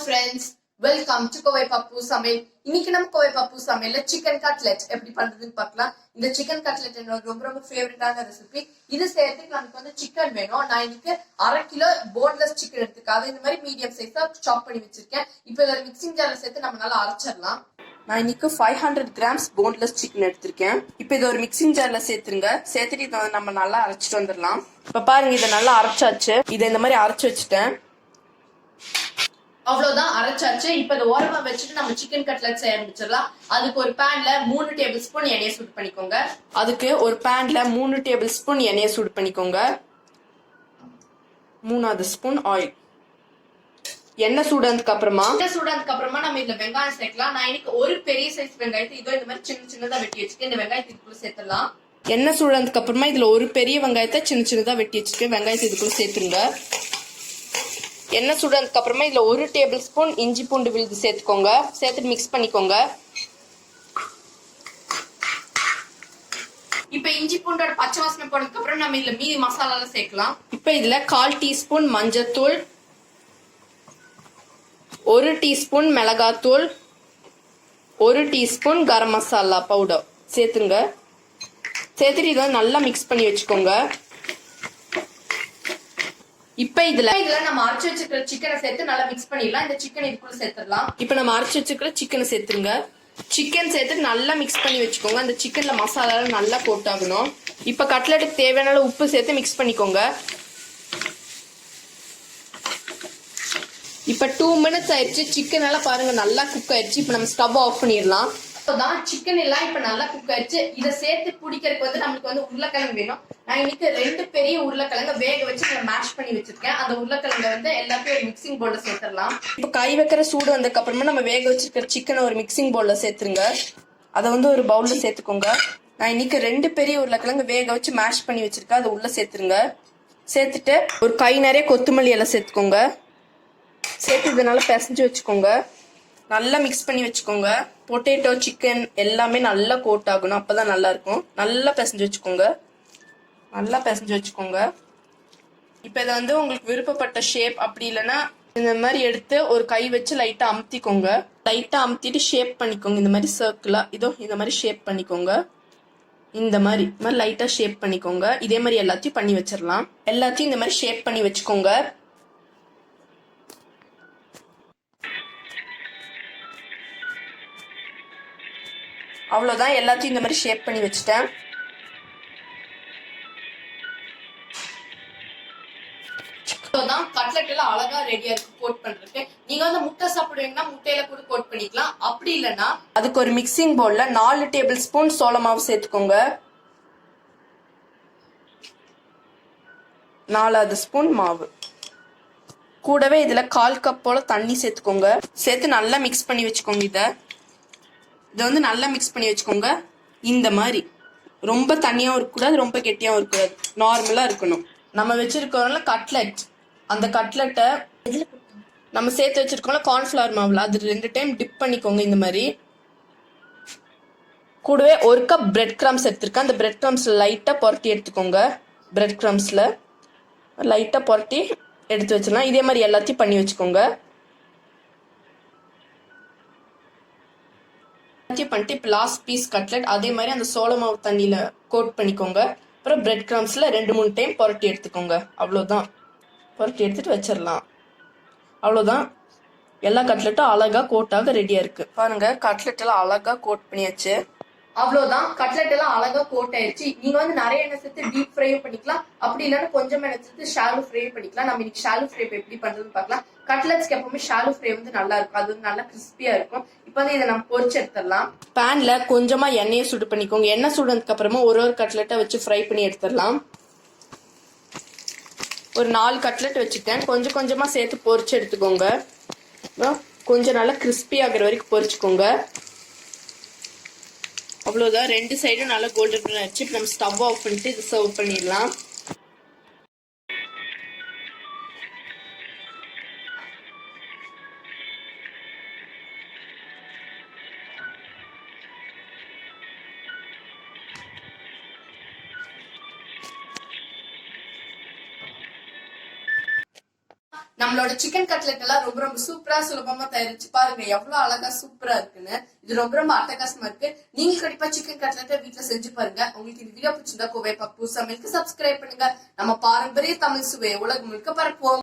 friends, welcome to Kovai Pappu Samayal. இன்னைக்கு நம்ம Kovai Pappu Samayalல chicken cutlet எப்படி பண்றதுன்னு பார்க்கலாம். இந்த chicken cutlet என்னோட ரொம்ப ஃபேவரட்டான ரெசிபி. இது செய்யறதுக்கு நமக்கு வந்து chicken வேணும். நான் இன்னைக்கு 1/2 கிலோ boneless chicken எடுத்துக்காத இந்த மாதிரி மீடியம் சைஸா சாப் பண்ணி வச்சிருக்கேன். இப்போ இத மிக்சிங் ஜார்ல சேர்த்து நம்ம நல்லா அரைச்சிரலாம். நான் இன்னைக்கு 500 grams boneless chicken எடுத்திருக்கேன். இப்போ இத ஒரு மிக்சிங் ஜார்ல சேர்த்துருங்க. சேர்த்துட்டு இத நம்ம நல்லா அரைச்சிட்டு வந்துடலாம். இப்ப பாருங்க இத நல்லா அரைச்சாச்சு. இத இந்த மாதிரி அரைச்சு வச்சிட்டேன். அவ்வளவுதான் அரைச்சாச்சு. இப்ப இதை ஓரமா வச்சுட்டு நம்ம சிக்கன் கட்லெட் செய்ய ஆரம்பிச்சிடலாம். அதுக்கு ஒரு பேன்ல 3 டேபிள் ஸ்பூன் எண்ணெயை சூடு பண்ணிக்கோங்க. அதுக்கு ஒரு பேன்ல 3 டேபிள் ஸ்பூன் எண்ணெயை சூடு பண்ணிக்கோங்க. 3வது ஸ்பூன் ஆயில். எண்ணெய் சூடானதுக்கு அப்புறமா நம்ம இதுல வெங்காயம் சேர்க்கலாம். நான் இன்னைக்கு ஒரு பெரிய சைஸ் வெங்காயத்தை இதோ இந்த மாதிரி சின்னதா வெட்டி வச்சுக்கேன். இந்த வெங்காயத்தை இதுக்குள்ள சேர்த்துடலாம். எண்ணெய் சூடானதுக்கு அப்புறமா இதுல ஒரு பெரிய வெங்காயத்தை சின்னதா வெட்டி வச்சுக்கேன். வெங்காயத்தை இதுக்குள்ள சேர்த்துருங்க. எண்ணெய் சூடானதுக்கு அப்புறமா இதுல 1 டேபிள் ஸ்பூன் இஞ்சி பூண்டு விழுது சேர்த்துக்கோங்க. சேர்த்துட்டு மிக்ஸ் பண்ணிக்கோங்க. இப்ப இஞ்சி பூண்டோட பச்சை வாசனை போனதுக்கு அப்புறம் நம்ம இதுல மீதி மசாலா சேர்க்கலாம். இப்ப இதுல 1/4 டீஸ்பூன் மஞ்சத்தூள், 1 டீஸ்பூன் மிளகாத்தூள், 1 டீஸ்பூன் கரம் மசாலா பவுடர் சேர்த்துங்க. சேர்த்துட்டு இதை நல்லா மிக்ஸ் பண்ணி வச்சுக்கோங்க. இப்ப இதுல நம்ம அரைச்சு வச்சிருக்கிற சிக்கனை சேர்த்து நல்லா மிக்ஸ் பண்ணிடலாம். இந்த சிக்கன் இதுக்குள்ள சேர்த்துடலாம். இப்ப நம்ம அரைச்சு வச்சிருக்கிற சிக்கனை சேர்த்துருங்க. சிக்கன் சேர்த்து நல்லா மிக்ஸ் பண்ணி வச்சுக்கோங்க. அந்த சிக்கன்ல மசாலா நல்லா கோட் ஆகணும். இப்ப கட்லெட்டுக்கு தேவையான உப்பு சேர்த்து மிக்ஸ் பண்ணிக்கோங்க. இப்ப 2 மினிட்ஸ் ஆயிடுச்சு. சிக்கன் எல்லாம் பாருங்க நல்லா குக் ஆயிடுச்சு. இப்ப நம்ம ஸ்டவ் ஆஃப் பண்ணிடலாம். சிக்கன் எல்லாம் இப்ப நல்லா குக் ஆயிடுச்சு. இதை சேர்த்து பிடிக்கிறதுக்கு வந்து நம்மளுக்கு வந்து உருளைக்கிழங்கு வேணும். நான் இன்னைக்கு 2 பெரிய உருளைக்கிழங்க வேக வச்சு நான் மேஷ் பண்ணி வச்சிருக்கேன். அந்த உருளைக்கிழங்க வந்து எல்லாத்தையும் ஒரு மிக்சிங் பவுல்ல சேர்த்துடலாம். இப்ப கை வைக்கிற சூடு வந்ததுக்கு அப்புறமா நம்ம வேக வச்சிருக்கிற சிக்கனை ஒரு மிக்சிங் பவுல்ல சேர்த்துருங்க. அதை வந்து ஒரு பவுல்ல சேர்த்துக்கோங்க. நான் இன்னைக்கு 2 பெரிய உருளைக்கிழங்கு வேக வச்சு மேஷ் பண்ணி வச்சிருக்கேன். அதை உள்ள சேர்த்துருங்க. சேர்த்துட்டு ஒரு கை நிறைய கொத்தமல்லி எல்லாம் சேர்த்துக்கோங்க. சேர்த்து இதனால பிசைஞ்சு வச்சுக்கோங்க. நல்லா மிக்ஸ் பண்ணி வச்சுக்கோங்க. பொட்டேட்டோ சிக்கன் எல்லாமே நல்லா கோட் ஆகணும். அப்பதான் நல்லா இருக்கும். நல்லா பிசைஞ்சு வச்சுக்கோங்க. நல்லா பிசைஞ்சு வச்சுக்கோங்க. இப்ப இதை வந்து உங்களுக்கு விருப்பப்பட்ட ஷேப் அப்படி இல்லைன்னா இந்த மாதிரி எடுத்து ஒரு கை வச்சு லைட்டா அமுத்திக்கோங்க. லைட்டா அமுத்திட்டு ஷேப் பண்ணிக்கோங்க. இந்த மாதிரி சர்க்கிளா இதோ இந்த மாதிரி ஷேப் பண்ணிக்கோங்க. இந்த மாதிரி லைட்டா ஷேப் பண்ணிக்கோங்க. இதே மாதிரி எல்லாத்தையும் பண்ணி வச்சிடலாம். எல்லாத்தையும் இந்த மாதிரி ஷேப் பண்ணி வச்சுக்கோங்க. அவ்வளவுதான், எல்லாத்தையும் இந்த மாதிரி ஷேப் பண்ணி வச்சுட்டேன். கட்லெட் எல்லாம் அழகா ரெடியா இருக்கு கோட் பண்றதுக்கு. நீங்க வந்து முட்டை சாப்பிடுவீங்கன்னா முட்டையில கூட கோட் பண்ணிக்கலாம். அப்படி இல்லைன்னா அதுக்கு ஒரு மிக்சிங் பவுல்ல 4 டேபிள் ஸ்பூன் சோள மாவு சேர்த்துக்கோங்க. 4வது ஸ்பூன் மாவு கூடவே இதுல 1/4 கப் போல தண்ணி சேர்த்துக்கோங்க. சேர்த்து நல்லா மிக்ஸ் பண்ணி வச்சுக்கோங்க. இதை வந்து நல்லா மிக்ஸ் பண்ணி வச்சுக்கோங்க. இந்த மாதிரி ரொம்ப தண்ணியாவும் இருக்கக்கூடாது, ரொம்ப கெட்டியாவும் இருக்கக்கூடாது. நார்மலா இருக்கணும். நம்ம வச்சிருக்கோம்ல கட்லெட், அந்த கட்லெட்டை நம்ம சேர்த்து வச்சிருக்கோம்ல கார்ன்ஃபிளவர் மாவுல அது 2 டைம் டிப் பண்ணிக்கோங்க. இந்த மாதிரி கூடவே 1 கப் பிரெட் கிரம்ஸ் எடுத்திருக்கேன். அந்த பிரெட் கிரம்ஸ்ல லைட்டா புரட்டி எடுத்துக்கோங்க. பிரெட் கிரம்ஸ்ல லைட்டா புரட்டி எடுத்து வச்சிடலாம். இதே மாதிரி எல்லாத்தையும் பண்ணி வச்சுக்கோங்க. பண்ணிட்டு இப்போ லாஸ்ட் பீஸ் கட்லெட் அதே மாதிரி அந்த சோள மாவு தண்ணியில கோட் பண்ணிக்கோங்க. அப்புறம் பிரெட் கிரம்ஸ்ல 2-3 டைம் புரட்டி எடுத்துக்கோங்க. அவ்வளவுதான், புரட்டி எடுத்துட்டு வச்சிடலாம். அவ்வளவுதான், எல்லா கட்லெட்டும் அழகா கோட்டாக ரெடியா இருக்கு. பாருங்க கட்லெட் எல்லாம் அழகா கோட் பண்ணியாச்சு. அவ்வளவுதான், கட்லெட் எல்லாம் அழகா கோட் ஆயிடுச்சு. நீங்க வந்து நிறைய எண்ணெய் சேர்த்து டீப் ஃப்ரையும் பண்ணிக்கலாம். அப்படி இல்லைன்னா கொஞ்சம் எண்ணெய் சேர்த்து ஷாலோ ஃப்ரையும் பண்ணிக்கலாம். நம்ம இன்னைக்கு ஷாலோ ஃப்ரை எப்படி பண்றதுன்னு பார்க்கலாம். கட்லெட்ஸ்க்கு எப்பவுமே ஷாலோ ஃப்ரை வந்து நல்லா இருக்கும். அது வந்து நல்லா கிறிஸ்பியா இருக்கும். இப்போ வந்து இதை நம்ம பொரிச்சு எடுத்துடலாம். பேன்ல கொஞ்சமா எண்ணெயை சூடு பண்ணிக்கோங்க. எண்ணெய் சூடுனதுக்கு அப்புறமா ஒரு கட்லெட்டை வச்சு ஃப்ரை பண்ணி எடுத்துடலாம். ஒரு 4 கட்லெட் வச்சுட்டேன். கொஞ்சம் கொஞ்சமா சேர்த்து பொரிச்சு எடுத்துக்கோங்க. கொஞ்சம் நல்லா கிறிஸ்பி ஆகிற வரைக்கும் பொரிச்சுக்கோங்க. அவ்வளவுதான், 2 சைடும் நல்லா கோல்டன் ப்ரௌன் ஆயிடுச்சு. இப்போ நம்ம ஸ்டவ் ஆஃப் பண்ணிட்டு இது சர்வ் பண்ணிடலாம். நம்மளோட சிக்கன் கட்லெட் எல்லாம் ரொம்ப ரொம்ப சூப்பரா சுலபமா தயாரிச்சு பாருங்க எவ்வளவு அழகா சூப்பரா இருக்குன்னு. இது ரொம்ப ரொம்ப அட்டகாசமா இருக்கு. நீங்க கண்டிப்பா சிக்கன் கட்லெட்டை வீட்டுல செஞ்சு பாருங்க. உங்களுக்கு இந்த வீடியோ பிடிச்சிருந்தா கோவை பப்பு சமையலுக்கு சப்ஸ்கிரைப் பண்ணுங்க. நம்ம பாரம்பரிய தமிழ் சுவையை உலகம் முழுக்க பரப்புவோம்.